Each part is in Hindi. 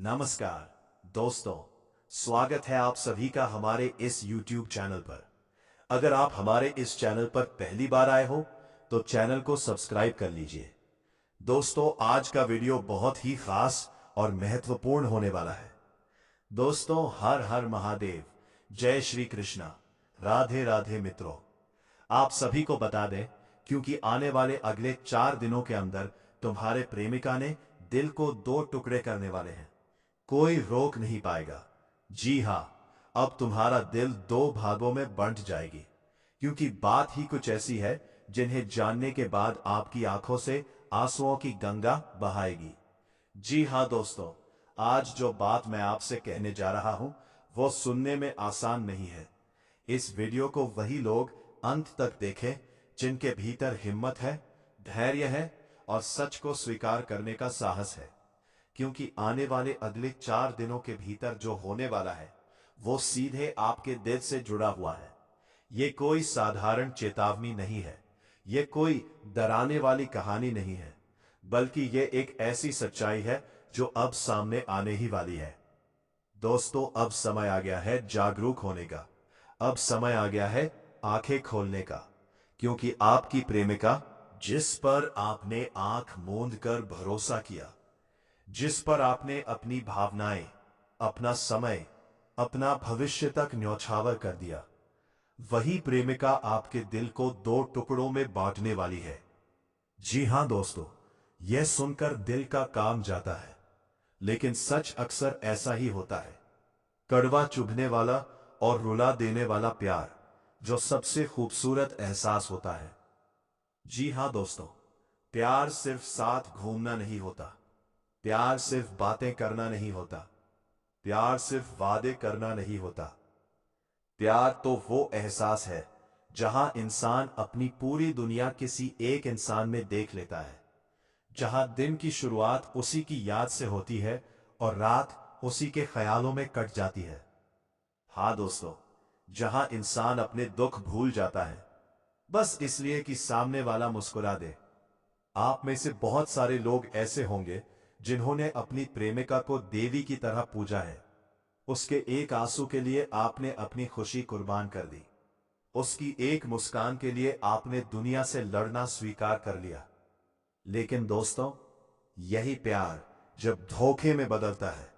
नमस्कार दोस्तों, स्वागत है आप सभी का हमारे इस YouTube चैनल पर। अगर आप हमारे इस चैनल पर पहली बार आए हो तो चैनल को सब्सक्राइब कर लीजिए। दोस्तों, आज का वीडियो बहुत ही खास और महत्वपूर्ण होने वाला है। दोस्तों, हर हर महादेव, जय श्री कृष्णा, राधे राधे मित्रों। आप सभी को बता दें, क्योंकि आने वाले अगले 4 दिनों के अंदर तुम्हारे प्रेमिका ने दिल को 2 टुकड़े करने वाले हैं। कोई रोक नहीं पाएगा। जी हां, अब तुम्हारा दिल 2 भागों में बंट जाएगी, क्योंकि बात ही कुछ ऐसी है जिन्हें जानने के बाद आपकी आंखों से आंसुओं की गंगा बहाएगी। जी हां दोस्तों, आज जो बात मैं आपसे कहने जा रहा हूं वो सुनने में आसान नहीं है। इस वीडियो को वही लोग अंत तक देखें जिनके भीतर हिम्मत है, धैर्य है और सच को स्वीकार करने का साहस है, क्योंकि आने वाले अगले 4 दिनों के भीतर जो होने वाला है वो सीधे आपके दिल से जुड़ा हुआ है। ये कोई साधारण चेतावनी नहीं है, ये कोई डराने वाली कहानी नहीं है, बल्कि ये एक ऐसी सच्चाई है जो अब सामने आने ही वाली है। दोस्तों, अब समय आ गया है जागरूक होने का। अब समय आ गया है आंखें खोलने का, क्योंकि आपकी प्रेमिका, जिस पर आपने आंख मूंद कर भरोसा किया, जिस पर आपने अपनी भावनाएं, अपना समय, अपना भविष्य तक न्यौछावर कर दिया, वही प्रेमिका आपके दिल को 2 टुकड़ों में बांटने वाली है। जी हां दोस्तों, यह सुनकर दिल का काम जाता है, लेकिन सच अक्सर ऐसा ही होता है। कड़वा चुभने वाला और रुला देने वाला प्यार जो सबसे खूबसूरत एहसास होता है। जी हां दोस्तों, प्यार सिर्फ साथ घूमना नहीं होता, प्यार सिर्फ बातें करना नहीं होता, प्यार सिर्फ वादे करना नहीं होता। प्यार तो वो एहसास है जहां इंसान अपनी पूरी दुनिया किसी एक इंसान में देख लेता है, जहां दिन की शुरुआत उसी की याद से होती है और रात उसी के ख्यालों में कट जाती है। हाँ दोस्तों, जहां इंसान अपने दुख भूल जाता है बस इसलिए कि सामने वाला मुस्कुरा दे। आप में से बहुत सारे लोग ऐसे होंगे जिन्होंने अपनी प्रेमिका को देवी की तरह पूजा है। उसके एक आंसू के लिए आपने अपनी खुशी कुर्बान कर दी। उसकी एक मुस्कान के लिए आपने दुनिया से लड़ना स्वीकार कर लिया। लेकिन दोस्तों, यही प्यार जब धोखे में बदलता है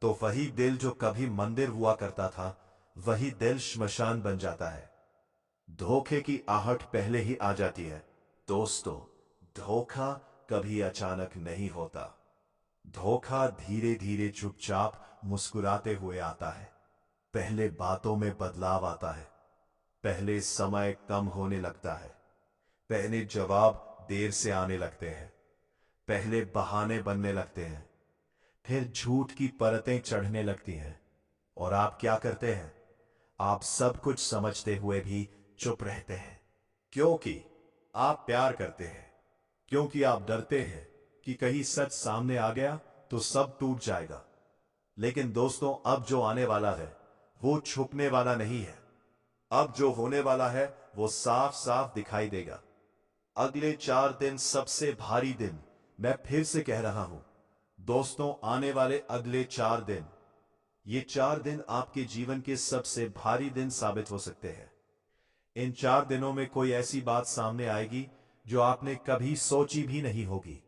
तो वही दिल जो कभी मंदिर हुआ करता था, वही दिल श्मशान बन जाता है। धोखे की आहट पहले ही आ जाती है। दोस्तों, धोखा कभी अचानक नहीं होता। धोखा धीरे धीरे चुपचाप मुस्कुराते हुए आता है। पहले बातों में बदलाव आता है, पहले समय कम होने लगता है, पहले जवाब देर से आने लगते हैं, पहले बहाने बनने लगते हैं, फिर झूठ की परतें चढ़ने लगती हैं। और आप क्या करते हैं? आप सब कुछ समझते हुए भी चुप रहते हैं, क्योंकि आप प्यार करते हैं, क्योंकि आप डरते हैं कि कहीं सच सामने आ गया तो सब टूट जाएगा। लेकिन दोस्तों, अब जो आने वाला है वो छुपने वाला नहीं है। अब जो होने वाला है वो साफ साफ दिखाई देगा। अगले 4 दिन सबसे भारी दिन, मैं फिर से कह रहा हूं दोस्तों, आने वाले अगले 4 दिन, ये 4 दिन आपके जीवन के सबसे भारी दिन साबित हो सकते हैं। इन 4 दिनों में कोई ऐसी बात सामने आएगी जो आपने कभी सोची भी नहीं होगी।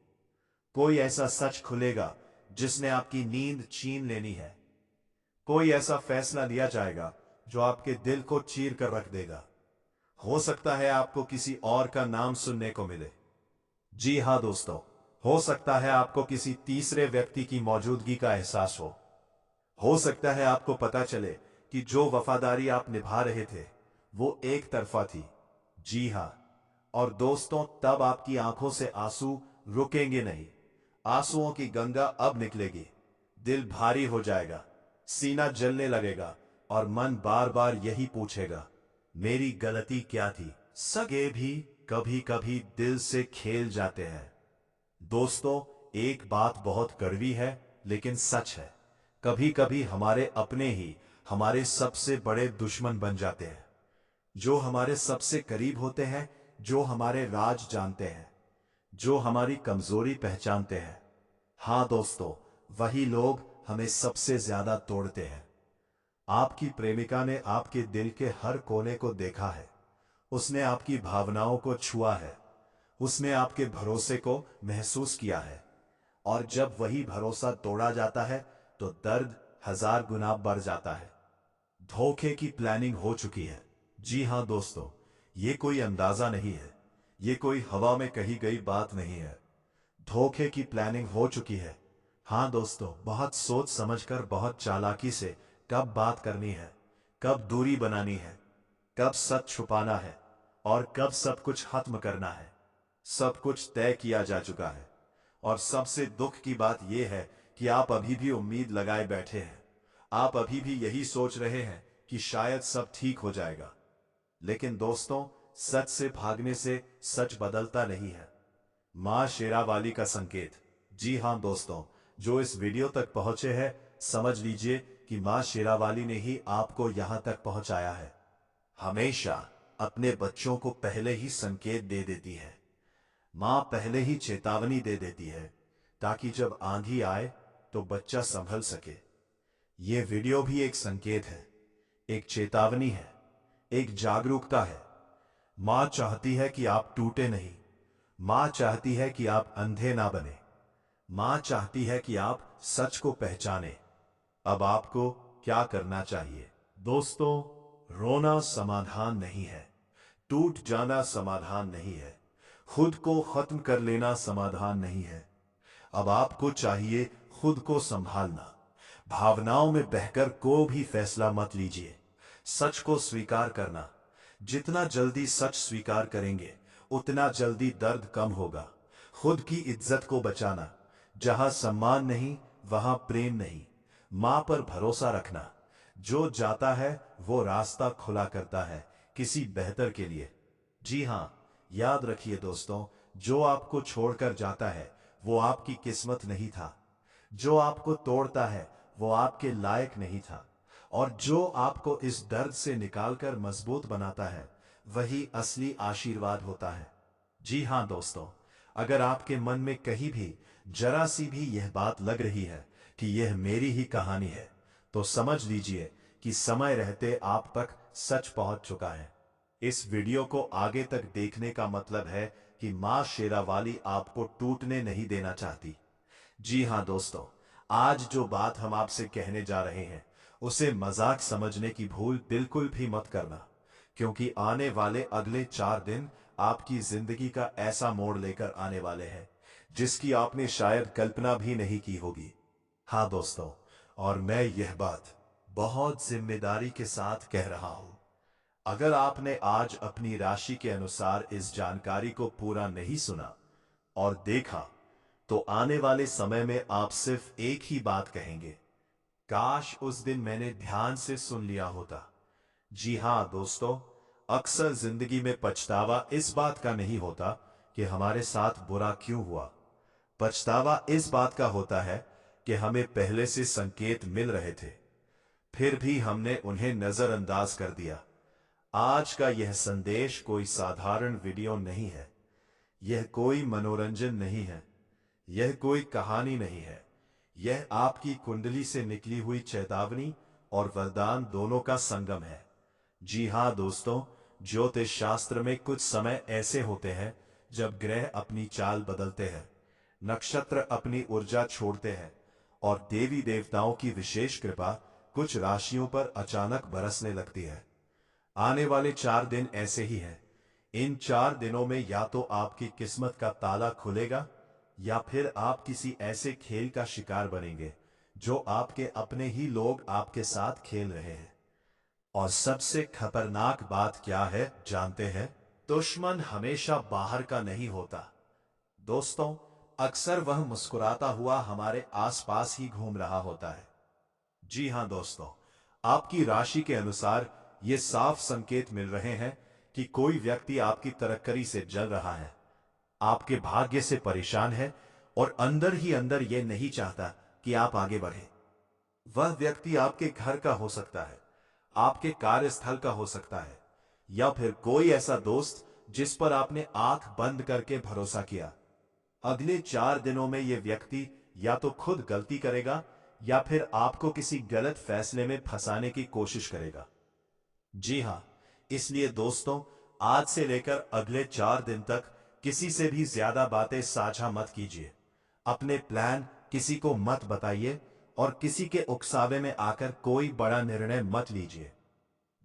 कोई ऐसा सच खुलेगा जिसने आपकी नींद छीन लेनी है। कोई ऐसा फैसला लिया जाएगा जो आपके दिल को चीर कर रख देगा। हो सकता है आपको किसी और का नाम सुनने को मिले। जी हां दोस्तों, हो सकता है आपको किसी तीसरे व्यक्ति की मौजूदगी का एहसास हो। हो सकता है आपको पता चले कि जो वफादारी आप निभा रहे थे वो एक तरफा थी। जी हां, और दोस्तों, तब आपकी आंखों से आंसू रुकेंगे नहीं। आंसुओं की गंगा अब निकलेगी। दिल भारी हो जाएगा, सीना जलने लगेगा और मन बार बार यही पूछेगा, मेरी गलती क्या थी? सगे भी कभी कभी दिल से खेल जाते हैं। दोस्तों, एक बात बहुत कड़वी है लेकिन सच है। कभी कभी हमारे अपने ही हमारे सबसे बड़े दुश्मन बन जाते हैं। जो हमारे सबसे करीब होते हैं, जो हमारे राज जानते हैं, जो हमारी कमजोरी पहचानते हैं। हाँ दोस्तों, वही लोग हमें सबसे ज्यादा तोड़ते हैं। आपकी प्रेमिका ने आपके दिल के हर कोने को देखा है। उसने आपकी भावनाओं को छुआ है। उसने आपके भरोसे को महसूस किया है। और जब वही भरोसा तोड़ा जाता है तो दर्द 1000 गुना बढ़ जाता है। धोखे की प्लानिंग हो चुकी है। जी हां दोस्तों, ये कोई अंदाजा नहीं है। ये कोई हवा में कही गई बात नहीं है। धोखे की प्लानिंग हो चुकी है। हां दोस्तों, बहुत सोच समझकर, बहुत चालाकी से कब बात करनी है, कब दूरी बनानी है, कब सच छुपाना है और कब सब कुछ खत्म करना है, सब कुछ तय किया जा चुका है। और सबसे दुख की बात यह है कि आप अभी भी उम्मीद लगाए बैठे हैं। आप अभी भी यही सोच रहे हैं कि शायद सब ठीक हो जाएगा। लेकिन दोस्तों, सच से भागने से सच बदलता नहीं है। मां शेरावाली का संकेत। जी हां दोस्तों, जो इस वीडियो तक पहुंचे हैं, समझ लीजिए कि मां शेरावाली ने ही आपको यहां तक पहुंचाया है। हमेशा अपने बच्चों को पहले ही संकेत दे देती है। मां पहले ही चेतावनी दे देती है ताकि जब आंधी आए तो बच्चा संभल सके। यह वीडियो भी एक संकेत है, एक चेतावनी है, एक जागरूकता है। मां चाहती है कि आप टूटे नहीं। मां चाहती है कि आप अंधे ना बने। मां चाहती है कि आप सच को पहचाने। अब आपको क्या करना चाहिए? दोस्तों, रोना समाधान नहीं है। टूट जाना समाधान नहीं है। खुद को खत्म कर लेना समाधान नहीं है। अब आपको चाहिए खुद को संभालना। भावनाओं में बहकर को भी फैसला मत लीजिए। सच को स्वीकार करना। जितना जल्दी सच स्वीकार करेंगे उतना जल्दी दर्द कम होगा। खुद की इज्जत को बचाना। जहां सम्मान नहीं वहां प्रेम नहीं। मां पर भरोसा रखना। जो जाता है वो रास्ता खुला करता है किसी बेहतर के लिए। जी हां, याद रखिए दोस्तों, जो आपको छोड़कर जाता है वो आपकी किस्मत नहीं था। जो आपको तोड़ता है वो आपके लायक नहीं था। और जो आपको इस दर्द से निकालकर मजबूत बनाता है वही असली आशीर्वाद होता है। जी हां दोस्तों, अगर आपके मन में कहीं भी जरा सी भी यह बात लग रही है कि यह मेरी ही कहानी है, तो समझ लीजिए कि समय रहते आप तक सच पहुंच चुका है। इस वीडियो को आगे तक देखने का मतलब है कि मां शेरावाली आपको टूटने नहीं देना चाहती। जी हां दोस्तों, आज जो बात हम आपसे कहने जा रहे हैं उसे मजाक समझने की भूल बिल्कुल भी मत करना, क्योंकि आने वाले अगले 4 दिन आपकी जिंदगी का ऐसा मोड़ लेकर आने वाले हैं जिसकी आपने शायद कल्पना भी नहीं की होगी। हाँ दोस्तों, और मैं यह बात बहुत जिम्मेदारी के साथ कह रहा हूं। अगर आपने आज अपनी राशि के अनुसार इस जानकारी को पूरा नहीं सुना और देखा, तो आने वाले समय में आप सिर्फ एक ही बात कहेंगे, काश उस दिन मैंने ध्यान से सुन लिया होता। जी हां दोस्तों, अक्सर जिंदगी में पछतावा इस बात का नहीं होता कि हमारे साथ बुरा क्यों हुआ। पछतावा इस बात का होता है कि हमें पहले से संकेत मिल रहे थे, फिर भी हमने उन्हें नजरअंदाज कर दिया। आज का यह संदेश कोई साधारण वीडियो नहीं है। यह कोई मनोरंजन नहीं है। यह कोई कहानी नहीं है। यह आपकी कुंडली से निकली हुई चेतावनी और वरदान दोनों का संगम है। जी हां दोस्तों, ज्योतिष शास्त्र में कुछ समय ऐसे होते हैं जब ग्रह अपनी चाल बदलते हैं, नक्षत्र अपनी ऊर्जा छोड़ते हैं और देवी देवताओं की विशेष कृपा कुछ राशियों पर अचानक बरसने लगती है। आने वाले 4 दिन ऐसे ही हैं। इन 4 दिनों में या तो आपकी किस्मत का ताला खुलेगा या फिर आप किसी ऐसे खेल का शिकार बनेंगे जो आपके अपने ही लोग आपके साथ खेल रहे हैं। और सबसे खतरनाक बात क्या है जानते हैं? दुश्मन हमेशा बाहर का नहीं होता दोस्तों, अक्सर वह मुस्कुराता हुआ हमारे आसपास ही घूम रहा होता है। जी हां दोस्तों, आपकी राशि के अनुसार ये साफ संकेत मिल रहे हैं कि कोई व्यक्ति आपकी तरक्की से जल रहा है, आपके भाग्य से परेशान है और अंदर ही अंदर यह नहीं चाहता कि आप आगे बढ़े। वह व्यक्ति आपके घर का हो सकता है, आपके कार्यस्थल का हो सकता है, या फिर कोई ऐसा दोस्त जिस पर आपने आंख बंद करके भरोसा किया। अगले 4 दिनों में यह व्यक्ति या तो खुद गलती करेगा या फिर आपको किसी गलत फैसले में फंसाने की कोशिश करेगा। जी हां, इसलिए दोस्तों, आज से लेकर अगले 4 दिन तक किसी से भी ज्यादा बातें साझा मत कीजिए। अपने प्लान किसी को मत बताइए और किसी के उकसावे में आकर कोई बड़ा निर्णय मत लीजिए।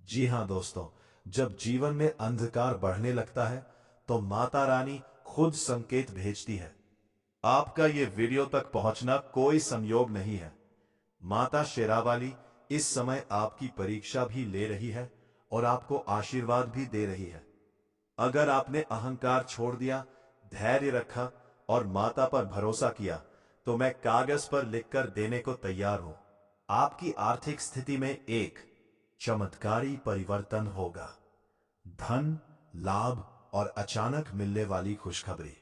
जी हां दोस्तों, जब जीवन में अंधकार बढ़ने लगता है तो माता रानी खुद संकेत भेजती है। आपका ये वीडियो तक पहुंचना कोई संयोग नहीं है। माता शेरावाली इस समय आपकी परीक्षा भी ले रही है और आपको आशीर्वाद भी दे रही है। अगर आपने अहंकार छोड़ दिया, धैर्य रखा और माता पर भरोसा किया, तो मैं कागज पर लिखकर देने को तैयार हूं। आपकी आर्थिक स्थिति में एक चमत्कारी परिवर्तन होगा। धन, लाभ और अचानक मिलने वाली खुशखबरी।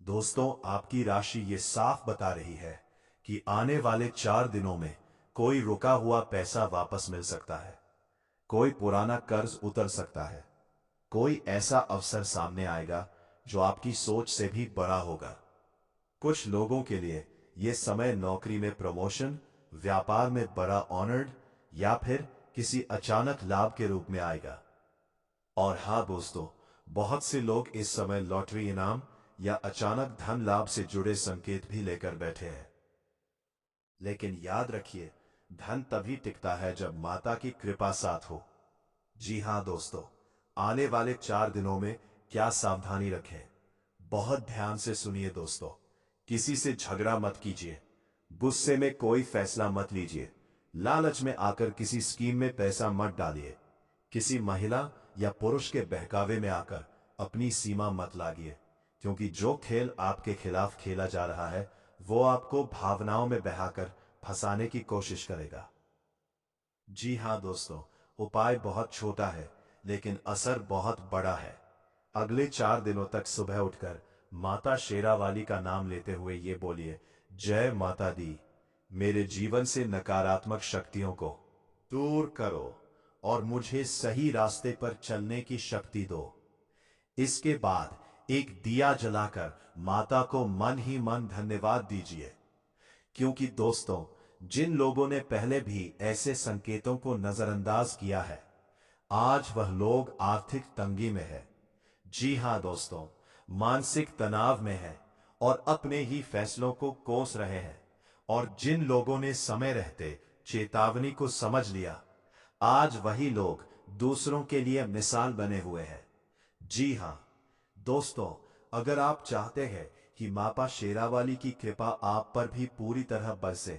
दोस्तों, आपकी राशि ये साफ बता रही है कि आने वाले 4 दिनों में कोई रुका हुआ पैसा वापस मिल सकता है, कोई पुराना कर्ज उतर सकता है, कोई ऐसा अवसर सामने आएगा जो आपकी सोच से भी बड़ा होगा। कुछ लोगों के लिए यह समय नौकरी में प्रमोशन, व्यापार में बड़ा ऑनर्ड या फिर किसी अचानक लाभ के रूप में आएगा। और हां दोस्तों, बहुत से लोग इस समय लॉटरी इनाम या अचानक धन लाभ से जुड़े संकेत भी लेकर बैठे हैं। लेकिन याद रखिए, धन तभी टिकता है जब माता की कृपा साथ हो। जी हां दोस्तों, आने वाले 4 दिनों में क्या सावधानी रखें, बहुत ध्यान से सुनिए दोस्तों। किसी से झगड़ा मत कीजिए, गुस्से में कोई फैसला मत लीजिए, लालच में आकर किसी स्कीम में पैसा मत डालिए, किसी महिला या पुरुष के बहकावे में आकर अपनी सीमा मत लागिए, क्योंकि जो खेल आपके खिलाफ खेला जा रहा है वो आपको भावनाओं में बहाकर फंसाने की कोशिश करेगा। जी हां दोस्तों, उपाय बहुत छोटा है लेकिन असर बहुत बड़ा है। अगले 4 दिनों तक सुबह उठकर माता शेरावाली का नाम लेते हुए ये बोलिए, जय माता दी, मेरे जीवन से नकारात्मक शक्तियों को दूर करो और मुझे सही रास्ते पर चलने की शक्ति दो। इसके बाद एक दिया जलाकर माता को मन ही मन धन्यवाद दीजिए, क्योंकि दोस्तों, जिन लोगों ने पहले भी ऐसे संकेतों को नजरअंदाज किया है, आज वह लोग आर्थिक तंगी में है। जी हां दोस्तों, मानसिक तनाव में है और अपने ही फैसलों को कोस रहे हैं। और जिन लोगों ने समय रहते चेतावनी को समझ लिया, आज वही लोग दूसरों के लिए मिसाल बने हुए हैं। जी हां दोस्तों, अगर आप चाहते हैं कि माता शेरावाली की कृपा आप पर भी पूरी तरह बरसे,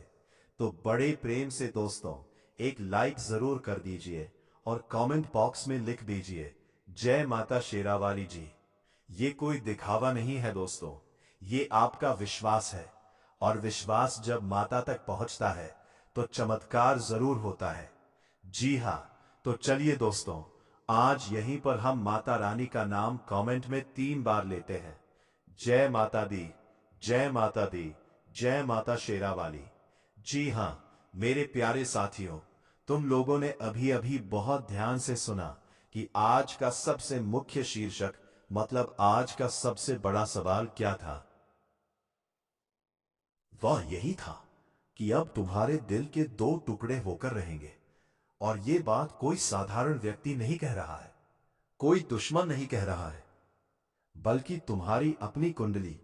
तो बड़े प्रेम से दोस्तों एक लाइक जरूर कर दीजिए और कमेंट बॉक्स में लिख दीजिए, जय माता शेरावाली जी। ये कोई दिखावा नहीं है दोस्तों, ये आपका विश्वास है और विश्वास जब माता तक पहुंचता है तो चमत्कार जरूर होता है। जी हां, तो चलिए दोस्तों, आज यहीं पर हम माता रानी का नाम कमेंट में 3 बार लेते हैं। जय माता दी, जय माता दी, जय माता शेरावाली। जी हां मेरे प्यारे साथियों, तुम लोगों ने अभी अभी बहुत ध्यान से सुना कि आज का सबसे मुख्य शीर्षक मतलब आज का सबसे बड़ा सवाल क्या था। वह यही था कि अब तुम्हारे दिल के 2 टुकड़े होकर रहेंगे। और ये बात कोई साधारण व्यक्ति नहीं कह रहा है, कोई दुश्मन नहीं कह रहा है, बल्कि तुम्हारी अपनी कुंडली,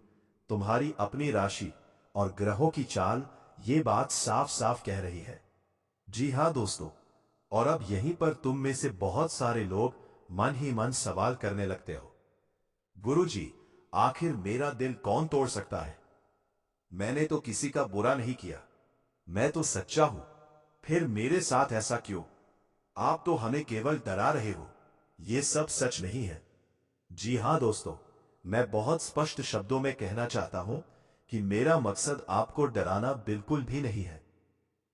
तुम्हारी अपनी राशि और ग्रहों की चाल ये बात साफ साफ कह रही है। जी हां दोस्तों, और अब यहीं पर तुम में से बहुत सारे लोग मन ही मन सवाल करने लगते हो, गुरुजी, आखिर मेरा दिल कौन तोड़ सकता है? मैंने तो किसी का बुरा नहीं किया, मैं तो सच्चा हूं, फिर मेरे साथ ऐसा क्यों? आप तो हमें केवल डरा रहे हो, ये सब सच नहीं है। जी हां दोस्तों, मैं बहुत स्पष्ट शब्दों में कहना चाहता हूं कि मेरा मकसद आपको डराना बिल्कुल भी नहीं है।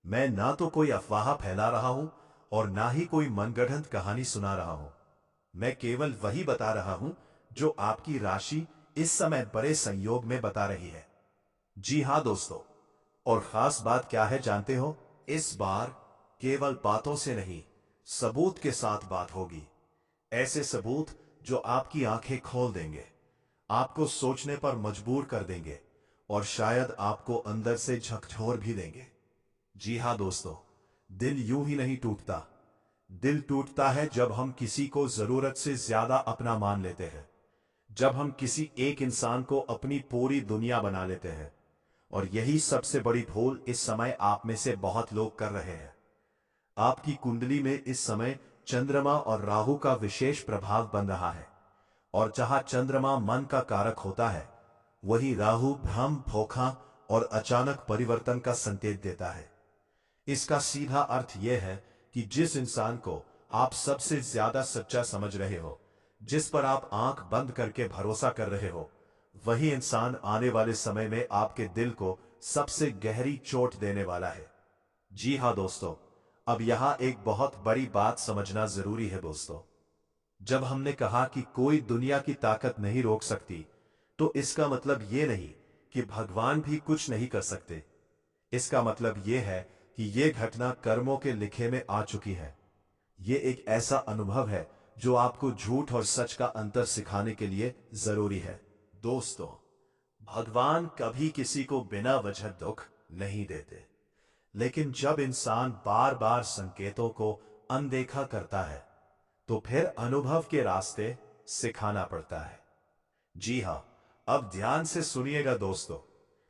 मैं ना तो कोई अफवाह फैला रहा हूं और ना ही कोई मनगढ़ंत कहानी सुना रहा हूं। मैं केवल वही बता रहा हूं जो आपकी राशि इस समय बड़े संयोग में बता रही है। जी हां दोस्तों, और खास बात क्या है जानते हो? इस बार केवल बातों से नहीं, सबूत के साथ बात होगी। ऐसे सबूत जो आपकी आंखें खोल देंगे, आपको सोचने पर मजबूर कर देंगे और शायद आपको अंदर से झकझोर भी देंगे। जी हाँ दोस्तों, दिल यूं ही नहीं टूटता। दिल टूटता है जब हम किसी को जरूरत से ज्यादा अपना मान लेते हैं, जब हम किसी एक इंसान को अपनी पूरी दुनिया बना लेते हैं। और यही सबसे बड़ी भूल इस समय आप में से बहुत लोग कर रहे हैं। आपकी कुंडली में इस समय चंद्रमा और राहु का विशेष प्रभाव बन रहा है, और जहां चंद्रमा मन का कारक होता है, वही राहु भ्रम, धोखा और अचानक परिवर्तन का संकेत देता है। इसका सीधा अर्थ यह है कि जिस इंसान को आप सबसे ज्यादा सच्चा समझ रहे हो, जिस पर आप आंख बंद करके भरोसा कर रहे हो, वही इंसान आने वाले समय में आपके दिल को सबसे गहरी चोट देने वाला है। जी हां दोस्तों, अब यहां एक बहुत बड़ी बात समझना जरूरी है दोस्तों। जब हमने कहा कि कोई दुनिया की ताकत नहीं रोक सकती, तो इसका मतलब यह नहीं कि भगवान भी कुछ नहीं कर सकते। इसका मतलब यह है कि यह घटना कर्मों के लिखे में आ चुकी है। यह एक ऐसा अनुभव है जो आपको झूठ और सच का अंतर सिखाने के लिए जरूरी है। दोस्तों, भगवान कभी किसी को बिना वजह दुख नहीं देते, लेकिन जब इंसान बार बार संकेतों को अनदेखा करता है, तो फिर अनुभव के रास्ते सिखाना पड़ता है। जी हां, अब ध्यान से सुनिएगा दोस्तों,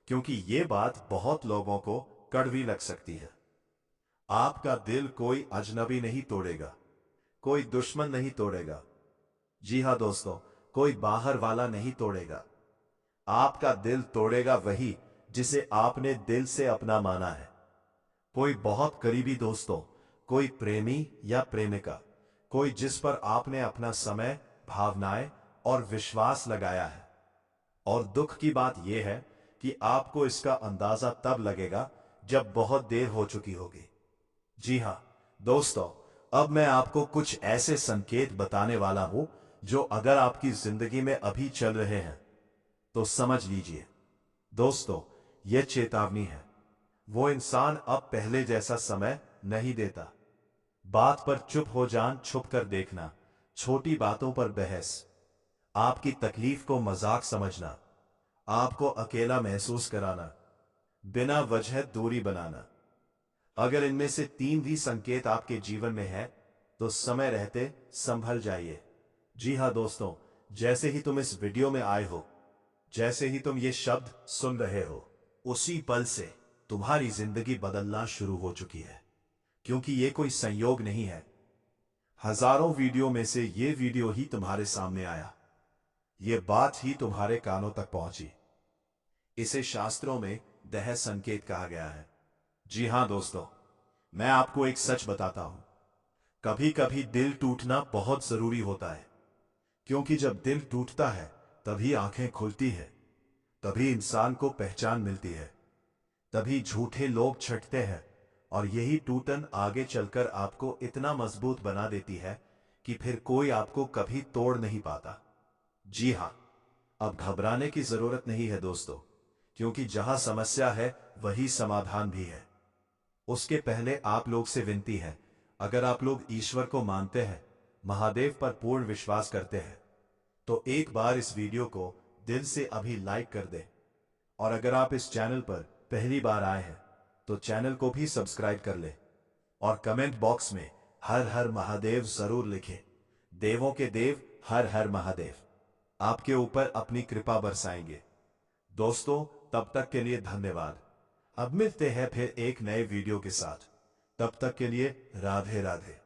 क्योंकि ये बात बहुत लोगों को कड़वी लग सकती है। आपका दिल कोई अजनबी नहीं तोड़ेगा, कोई दुश्मन नहीं तोड़ेगा। जी हां दोस्तों, कोई बाहर वाला नहीं तोड़ेगा। आपका दिल तोड़ेगा वही जिसे आपने दिल से अपना माना है। कोई बहुत करीबी दोस्तों, कोई प्रेमी या प्रेमिका, कोई जिस पर आपने अपना समय, भावनाएं और विश्वास लगाया है। और दुख की बात यह है कि आपको इसका अंदाजा तब लगेगा जब बहुत देर हो चुकी होगी। जी हां दोस्तों, अब मैं आपको कुछ ऐसे संकेत बताने वाला हूं जो अगर आपकी जिंदगी में अभी चल रहे हैं तो समझ लीजिए। दोस्तों, यह चेतावनी है। वो इंसान अब पहले जैसा समय नहीं देता। बात पर चुप हो जान, छुप कर देखना, छोटी बातों पर बहस, आपकी तकलीफ को मजाक समझना, आपको अकेला महसूस कराना, बिना वजह दूरी बनाना। अगर इनमें से 3 भी संकेत आपके जीवन में है, तो समय रहते संभल जाइए। जी हां दोस्तों, जैसे ही तुम इस वीडियो में आए हो, जैसे ही तुम ये शब्द सुन रहे हो, उसी पल से तुम्हारी जिंदगी बदलना शुरू हो चुकी है। क्योंकि ये कोई संयोग नहीं है। हजारों वीडियो में से ये वीडियो ही तुम्हारे सामने आया, ये बात ही तुम्हारे कानों तक पहुंची। इसे शास्त्रों में दह संकेत कहा गया है। जी हां दोस्तों, मैं आपको एक सच बताता हूं। कभी कभी दिल टूटना बहुत जरूरी होता है, क्योंकि जब दिल टूटता है तभी आंखें खुलती है, तभी इंसान को पहचान मिलती है, तभी झूठे लोग छटते हैं, और यही टूटन आगे चलकर आपको इतना मजबूत बना देती है कि फिर कोई आपको कभी तोड़ नहीं पाता। जी हां, अब घबराने की जरूरत नहीं है दोस्तों, क्योंकि जहां समस्या है वही समाधान भी है। उसके पहले आप लोग से विनती है, अगर आप लोग ईश्वर को मानते हैं, महादेव पर पूर्ण विश्वास करते हैं, तो एक बार इस वीडियो को दिल से अभी लाइक कर दें। और अगर आप इस चैनल पर पहली बार आए हैं, तो चैनल को भी सब्सक्राइब कर लें। और कमेंट बॉक्स में हर हर महादेव जरूर लिखें। देवों के देव हर हर महादेव आपके ऊपर अपनी कृपा बरसाएंगे। दोस्तों, तब तक के लिए धन्यवाद। अब मिलते हैं फिर एक नए वीडियो के साथ। तब तक के लिए राधे राधे।